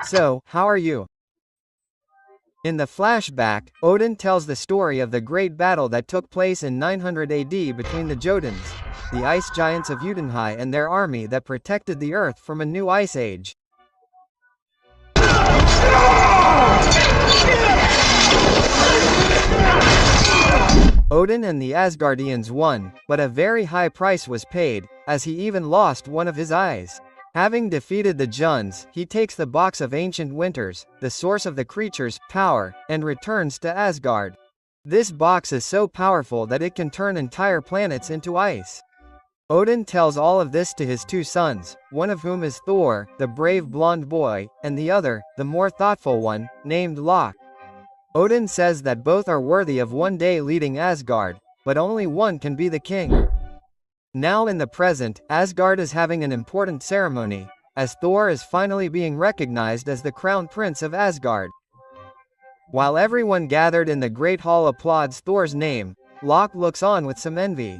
So, how are you? In the flashback, Odin tells the story of the great battle that took place in 900 AD between the Jotuns, the ice giants of Jotunheim, and their army that protected the earth from a new ice age. Odin and the Asgardians won, but a very high price was paid, as he even lost one of his eyes. Having defeated the Juns, he takes the Box of Ancient Winters, the source of the creature's power, and returns to Asgard. This box is so powerful that it can turn entire planets into ice. Odin tells all of this to his two sons, one of whom is Thor, the brave blonde boy, and the other, the more thoughtful one, named Loki. Odin says that both are worthy of one day leading Asgard, but only one can be the king. Now in the present, Asgard is having an important ceremony, as Thor is finally being recognized as the crown prince of Asgard. While everyone gathered in the Great Hall applauds Thor's name, Loki looks on with some envy.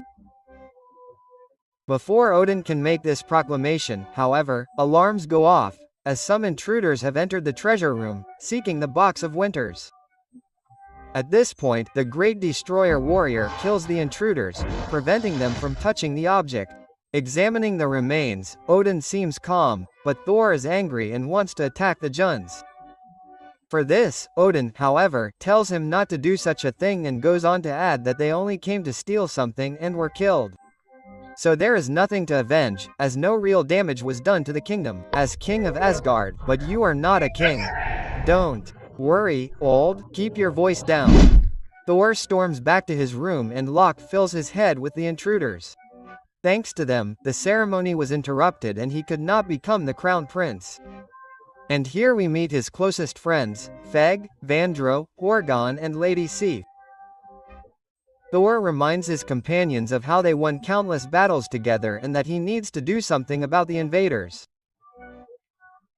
Before Odin can make this proclamation, however, alarms go off, as some intruders have entered the treasure room, seeking the Box of Winters. At this point, the Great Destroyer warrior kills the intruders, preventing them from touching the object. Examining the remains, Odin seems calm, but Thor is angry and wants to attack the Juns. For this, Odin, however, tells him not to do such a thing and goes on to add that they only came to steal something and were killed. So there is nothing to avenge, as no real damage was done to the kingdom, as king of Asgard, but you are not a king. Don't worry, old, keep your voice down. Thor storms back to his room and Loki fills his head with the intruders. Thanks to them, the ceremony was interrupted and he could not become the crown prince. And here we meet his closest friends, Frigg, Vandro, Horgon and Lady Sif. Thor reminds his companions of how they won countless battles together and that he needs to do something about the invaders.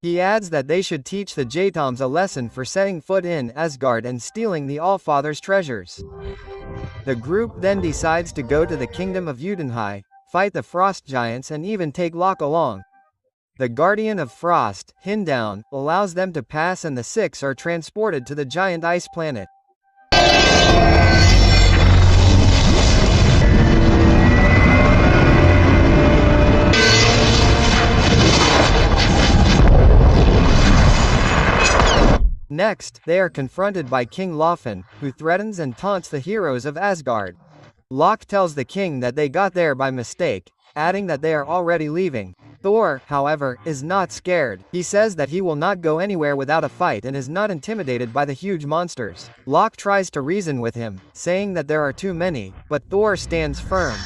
He adds that they should teach the Jotuns a lesson for setting foot in Asgard and stealing the Allfather's treasures. The group then decides to go to the kingdom of Jotunheim, fight the frost giants and even take Loki along. The Guardian of Frost, Hindown, allows them to pass and the six are transported to the giant ice planet. Next, they are confronted by King Lofn, who threatens and taunts the heroes of Asgard. Loki tells the king that they got there by mistake, adding that they are already leaving. Thor, however, is not scared. He says that he will not go anywhere without a fight and is not intimidated by the huge monsters. Loki tries to reason with him, saying that there are too many, but Thor stands firm.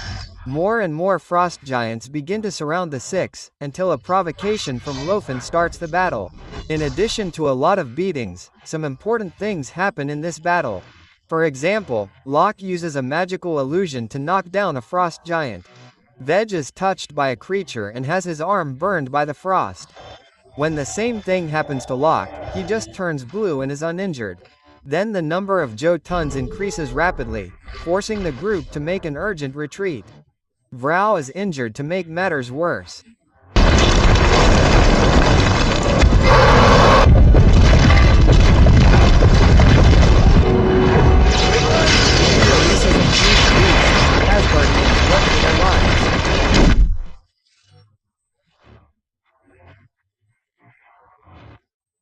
More and more frost giants begin to surround the six, until a provocation from Lofn starts the battle. In addition to a lot of beatings, some important things happen in this battle. For example, Loki uses a magical illusion to knock down a frost giant. Veg is touched by a creature and has his arm burned by the frost. When the same thing happens to Loki, he just turns blue and is uninjured. Then the number of Jotuns increases rapidly, forcing the group to make an urgent retreat. Vrow is injured to make matters worse.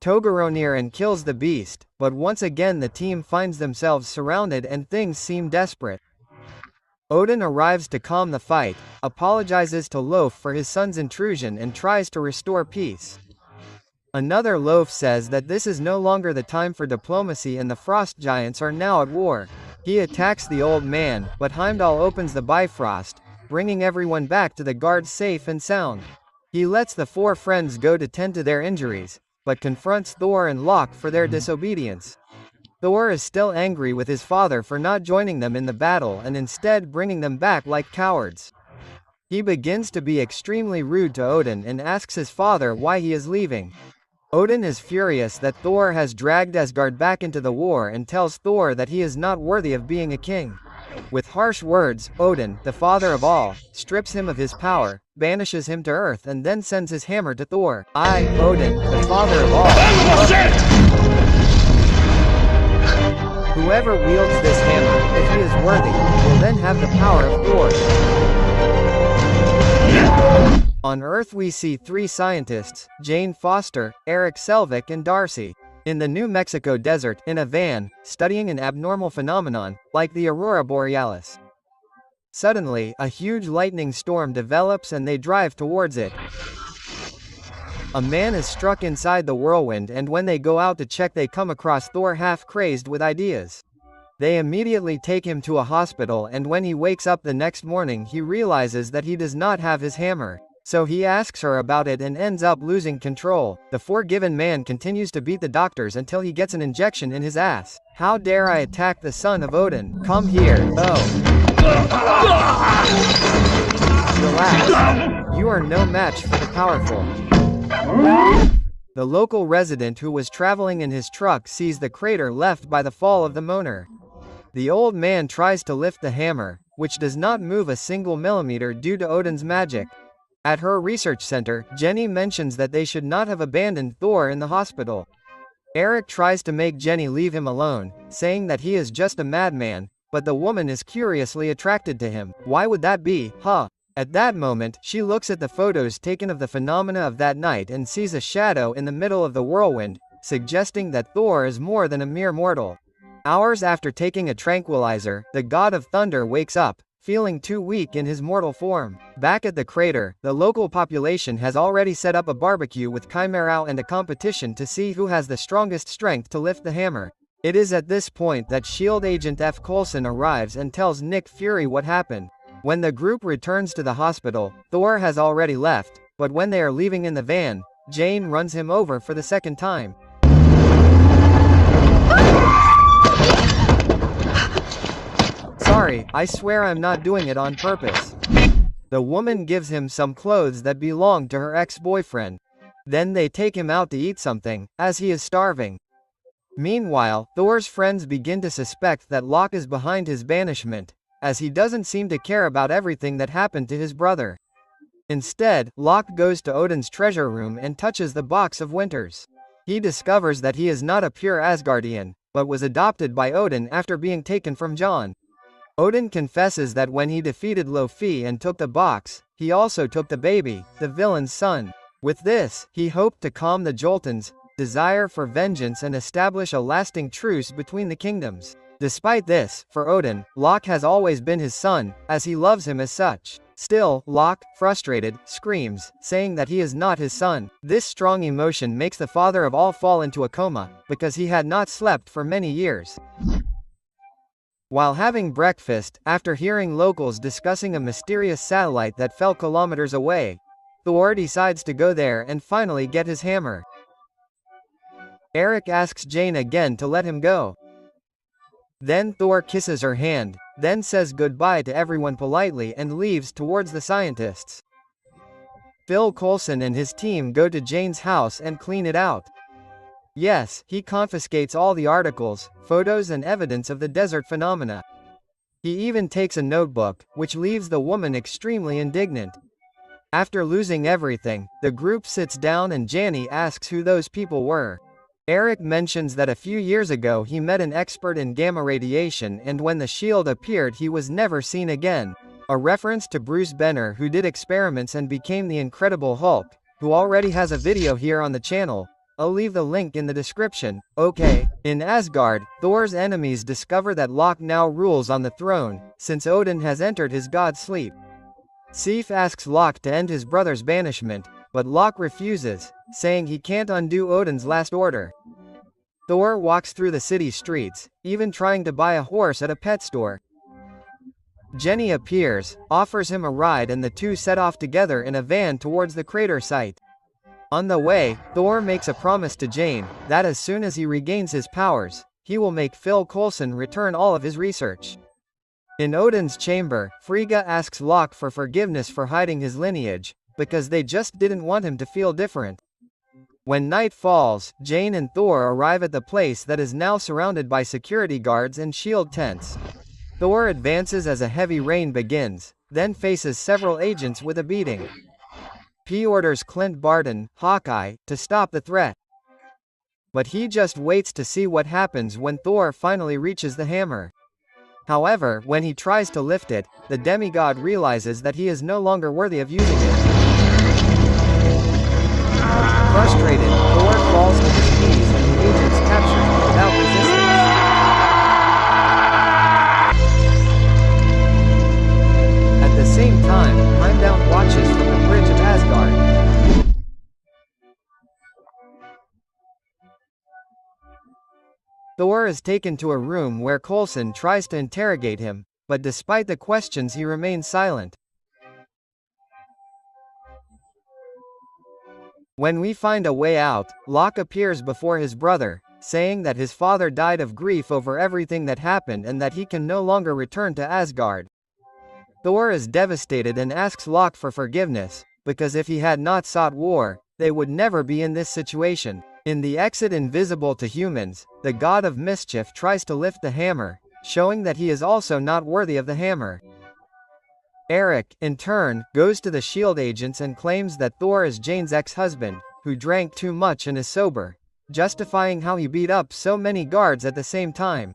Togeronir and kills the beast, but once again the team finds themselves surrounded and things seem desperate. Odin arrives to calm the fight, apologizes to Lof for his son's intrusion and tries to restore peace. Another Lof says that this is no longer the time for diplomacy and the frost giants are now at war. He attacks the old man, but Heimdall opens the Bifrost, bringing everyone back to the guard safe and sound. He lets the four friends go to tend to their injuries, but confronts Thor and Loki for their disobedience. Thor is still angry with his father for not joining them in the battle and instead bringing them back like cowards. He begins to be extremely rude to Odin and asks his father why he is leaving. Odin is furious that Thor has dragged Asgard back into the war and tells Thor that he is not worthy of being a king. With harsh words, Odin, the father of all, strips him of his power, banishes him to Earth and then sends his hammer to Thor. I, Odin, the father of all, Whoever wields this hammer, if he is worthy, will then have the power of Thor. On Earth we see three scientists, Jane Foster, Eric Selvig and Darcy, in the New Mexico desert, in a van, studying an abnormal phenomenon, like the aurora borealis. Suddenly, a huge lightning storm develops and they drive towards it. A man is struck inside the whirlwind, and when they go out to check they come across Thor half-crazed with ideas. They immediately take him to a hospital, and when he wakes up the next morning he realizes that he does not have his hammer. So he asks her about it and ends up losing control. The forgiven man continues to beat the doctors until he gets an injection in his ass. How dare I attack the son of Odin? Come here. Oh. Relax. You are no match for the powerful. The local resident who was traveling in his truck sees the crater left by the fall of the Mjolnir. The old man tries to lift the hammer, which does not move a single millimeter due to Odin's magic. At her research center, Jenny mentions that they should not have abandoned Thor in the hospital. Eric tries to make Jenny leave him alone, saying that he is just a madman, but the woman is curiously attracted to him. Why would that be, huh? At that moment, she looks at the photos taken of the phenomena of that night and sees a shadow in the middle of the whirlwind, suggesting that Thor is more than a mere mortal. Hours after taking a tranquilizer, the god of thunder wakes up, feeling too weak in his mortal form. Back at the crater, the local population has already set up a barbecue with Chimera and a competition to see who has the strongest strength to lift the hammer. It is at this point that S.H.I.E.L.D. agent F. Coulson arrives and tells Nick Fury what happened. When the group returns to the hospital, Thor has already left, but when they are leaving in the van, Jane runs him over for the second time. Sorry, I swear I'm not doing it on purpose. The woman gives him some clothes that belong to her ex-boyfriend. Then they take him out to eat something, as he is starving. Meanwhile, Thor's friends begin to suspect that Loki is behind his banishment, as he doesn't seem to care about everything that happened to his brother. Instead, Loki goes to Odin's treasure room and touches the box of Winters. He discovers that he is not a pure Asgardian, but was adopted by Odin after being taken from Jon. Odin confesses that when he defeated Loki and took the box, he also took the baby, the villain's son. With this, he hoped to calm the Jotuns' desire for vengeance and establish a lasting truce between the kingdoms. Despite this, for Odin, Loki has always been his son, as he loves him as such. Still, Loki, frustrated, screams, saying that he is not his son. This strong emotion makes the father of all fall into a coma, because he had not slept for many years. While having breakfast, after hearing locals discussing a mysterious satellite that fell kilometers away, Thor decides to go there and finally get his hammer. Eric asks Jane again to let him go. Then Thor kisses her hand, then says goodbye to everyone politely and leaves towards the scientists. Phil Coulson and his team go to Jane's house and clean it out. Yes, he confiscates all the articles, photos and evidence of the desert phenomena. He even takes a notebook, which leaves the woman extremely indignant. After losing everything, the group sits down and Jenny asks who those people were. Eric mentions that a few years ago he met an expert in gamma radiation, and when the shield appeared he was never seen again. A reference to Bruce Banner, who did experiments and became the Incredible Hulk, who already has a video here on the channel. I'll leave the link in the description. Okay. In Asgard, Thor's enemies discover that Loki now rules on the throne, since Odin has entered his god sleep. Sif asks Loki to end his brother's banishment, but Loki refuses, saying he can't undo Odin's last order. Thor walks through the city streets, even trying to buy a horse at a pet store. Jenny appears, offers him a ride, and the two set off together in a van towards the crater site. On the way, Thor makes a promise to Jane, that as soon as he regains his powers, he will make Phil Coulson return all of his research. In Odin's chamber, Frigga asks Loki for forgiveness for hiding his lineage, because they just didn't want him to feel different. When night falls, Jane and Thor arrive at the place that is now surrounded by security guards and shield tents. Thor advances as a heavy rain begins, then faces several agents with a beating. He orders Clint Barton, Hawkeye, to stop the threat. But he just waits to see what happens when Thor finally reaches the hammer. However, when he tries to lift it, the demigod realizes that he is no longer worthy of using it. Frustrated, Thor falls to his knees and the agents capture him without resistance. At the same time, Heimdall watches from the bridge of Asgard. Thor is taken to a room where Coulson tries to interrogate him, but despite the questions he remains silent. When we find a way out, Loki appears before his brother, saying that his father died of grief over everything that happened and that he can no longer return to Asgard. Thor is devastated and asks Loki for forgiveness, because if he had not sought war, they would never be in this situation. In the exit invisible to humans, the god of mischief tries to lift the hammer, showing that he is also not worthy of the hammer. Eric, in turn, goes to the S.H.I.E.L.D. agents and claims that Thor is Jane's ex-husband, who drank too much and is sober, justifying how he beat up so many guards at the same time.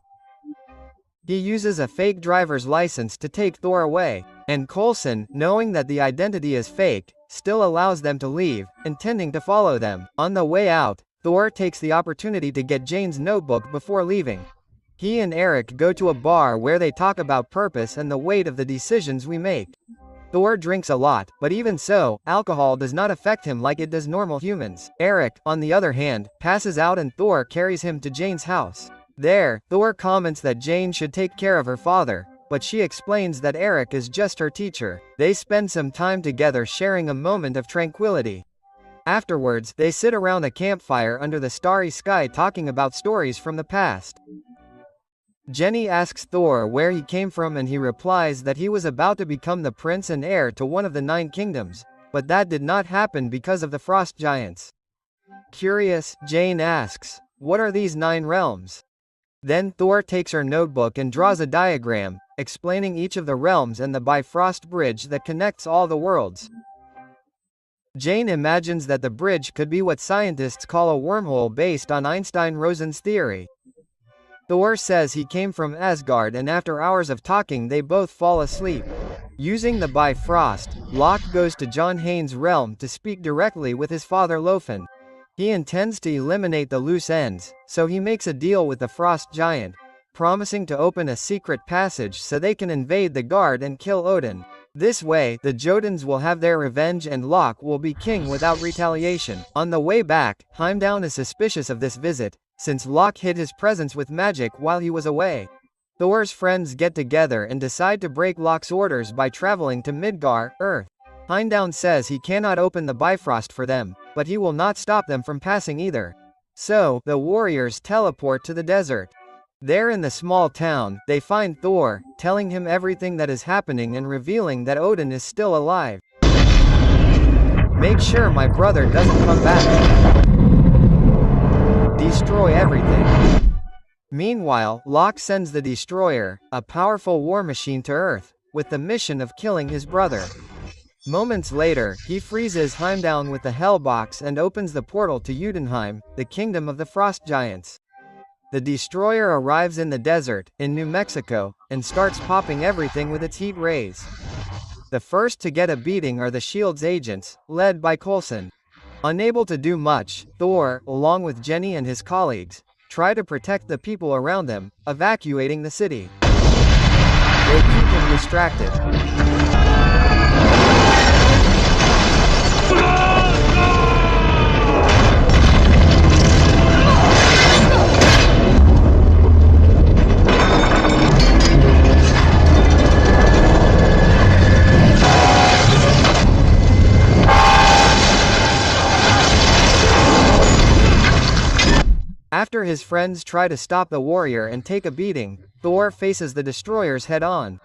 He uses a fake driver's license to take Thor away, and Coulson, knowing that the identity is fake, still allows them to leave, intending to follow them. On the way out, Thor takes the opportunity to get Jane's notebook before leaving. He and Eric go to a bar where they talk about purpose and the weight of the decisions we make. Thor drinks a lot, but even so, alcohol does not affect him like it does normal humans. Eric, on the other hand, passes out and Thor carries him to Jane's house. There, Thor comments that Jane should take care of her father, but she explains that Eric is just her teacher. They spend some time together sharing a moment of tranquility. Afterwards, they sit around a campfire under the starry sky talking about stories from the past. Jenny asks Thor where he came from and he replies that he was about to become the prince and heir to one of the 9 kingdoms, but that did not happen because of the frost giants. Curious, Jane asks, "What are these 9 realms?" Then Thor takes her notebook and draws a diagram, explaining each of the realms and the Bifrost Bridge that connects all the worlds. Jane imagines that the bridge could be what scientists call a wormhole based on Einstein-Rosen's theory. Thor says he came from Asgard and after hours of talking they both fall asleep. Using the Bifrost, Loki goes to John Haynes' realm to speak directly with his father Lofn. He intends to eliminate the loose ends, so he makes a deal with the frost giant, promising to open a secret passage so they can invade the Guard and kill Odin. This way, the Jotuns will have their revenge and Loki will be king without retaliation. On the way back, Heimdall is suspicious of this visit, since Loki hid his presence with magic while he was away. Thor's friends get together and decide to break Loki's orders by traveling to Midgard, Earth. Heimdall says he cannot open the Bifrost for them, but he will not stop them from passing either. So, the warriors teleport to the desert. There in the small town, they find Thor, telling him everything that is happening and revealing that Odin is still alive. "Make sure my brother doesn't come back. Destroy everything." Meanwhile, Loki sends the Destroyer, a powerful war machine to Earth, with the mission of killing his brother. Moments later, he freezes Heimdall with the Hellbox and opens the portal to Jotunheim, the kingdom of the Frost Giants. The Destroyer arrives in the desert, in New Mexico, and starts popping everything with its heat rays. The first to get a beating are the S.H.I.E.L.D's agents, led by Coulson. Unable to do much, Thor, along with Jenny and his colleagues, try to protect the people around them, evacuating the city. They keep him distracted. After his friends try to stop the warrior and take a beating, Thor faces the destroyers head-on.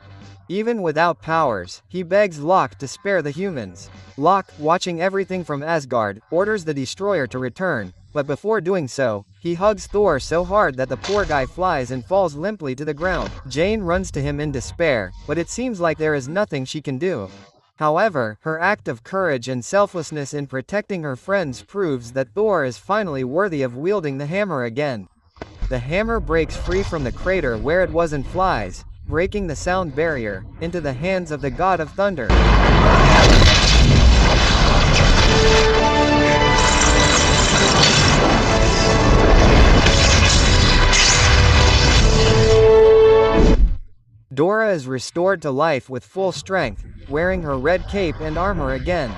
Even without powers, he begs Loki to spare the humans. Loki, watching everything from Asgard, orders the destroyer to return, but before doing so, he hugs Thor so hard that the poor guy flies and falls limply to the ground. Jane runs to him in despair, but it seems like there is nothing she can do. However, her act of courage and selflessness in protecting her friends proves that Thor is finally worthy of wielding the hammer again. The hammer breaks free from the crater where it was and flies, breaking the sound barrier, into the hands of the god of thunder. Dora is restored to life with full strength, wearing her red cape and armor again.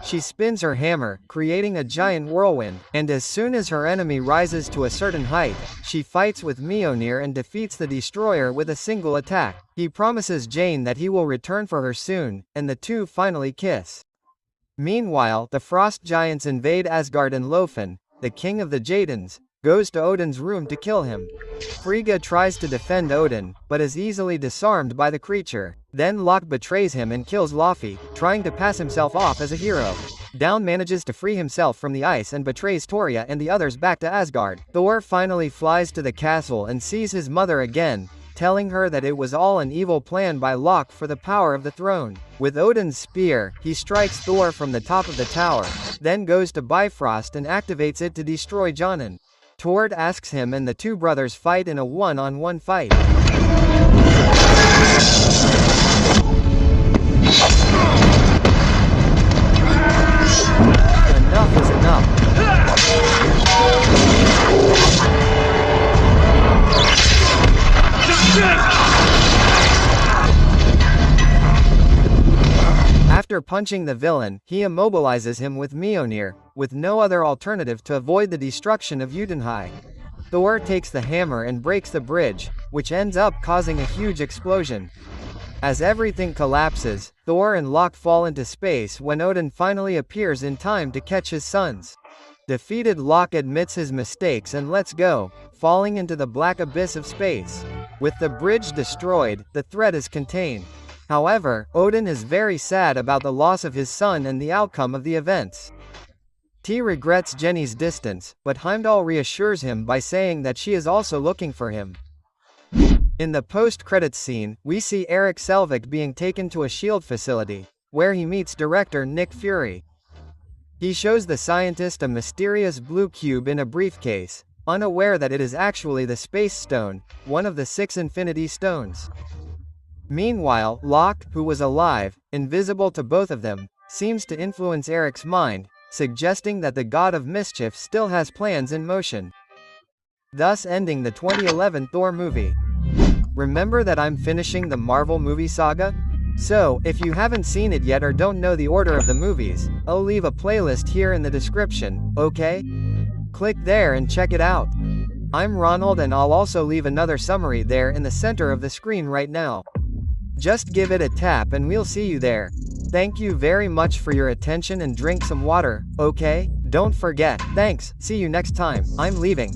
She spins her hammer, creating a giant whirlwind, and as soon as her enemy rises to a certain height, she fights with Mjolnir and defeats the destroyer with a single attack. He promises Jane that he will return for her soon, and the two finally kiss. Meanwhile, the frost giants invade Asgard and Lofen, the king of the Jadans, goes to Odin's room to kill him. Frigga tries to defend Odin, but is easily disarmed by the creature. Then Loki betrays him and kills Laufey, trying to pass himself off as a hero. Down manages to free himself from the ice and betrays Torya and the others back to Asgard. Thor finally flies to the castle and sees his mother again, telling her that it was all an evil plan by Loki for the power of the throne. With Odin's spear, he strikes Thor from the top of the tower, then goes to Bifrost and activates it to destroy Jonin. Tord asks him and the two brothers fight in a one-on-one fight. Enough is enough. After punching the villain, he immobilizes him with Mjolnir, with no other alternative to avoid the destruction of Jotunheim. Thor takes the hammer and breaks the bridge, which ends up causing a huge explosion. As everything collapses, Thor and Loki fall into space when Odin finally appears in time to catch his sons. Defeated, Loki admits his mistakes and lets go, falling into the black abyss of space. With the bridge destroyed, the threat is contained. However, Odin is very sad about the loss of his son and the outcome of the events. T regrets Jenny's distance, but Heimdall reassures him by saying that she is also looking for him. In the post-credits scene, we see Erik Selvik being taken to a S.H.I.E.L.D. facility, where he meets director Nick Fury. He shows the scientist a mysterious blue cube in a briefcase, unaware that it is actually the Space Stone, one of the 6 Infinity Stones. Meanwhile, Loki, who was alive, invisible to both of them, seems to influence Erik's mind, suggesting that the God of Mischief still has plans in motion. Thus ending the 2011 Thor movie. Remember that I'm finishing the Marvel movie saga? So, if you haven't seen it yet or don't know the order of the movies, I'll leave a playlist here in the description, okay? Click there and check it out. I'm Ronald and I'll also leave another summary there in the center of the screen right now. Just give it a tap and we'll see you there. Thank you very much for your attention and drink some water, okay? Don't forget. Thanks, see you next time. I'm leaving.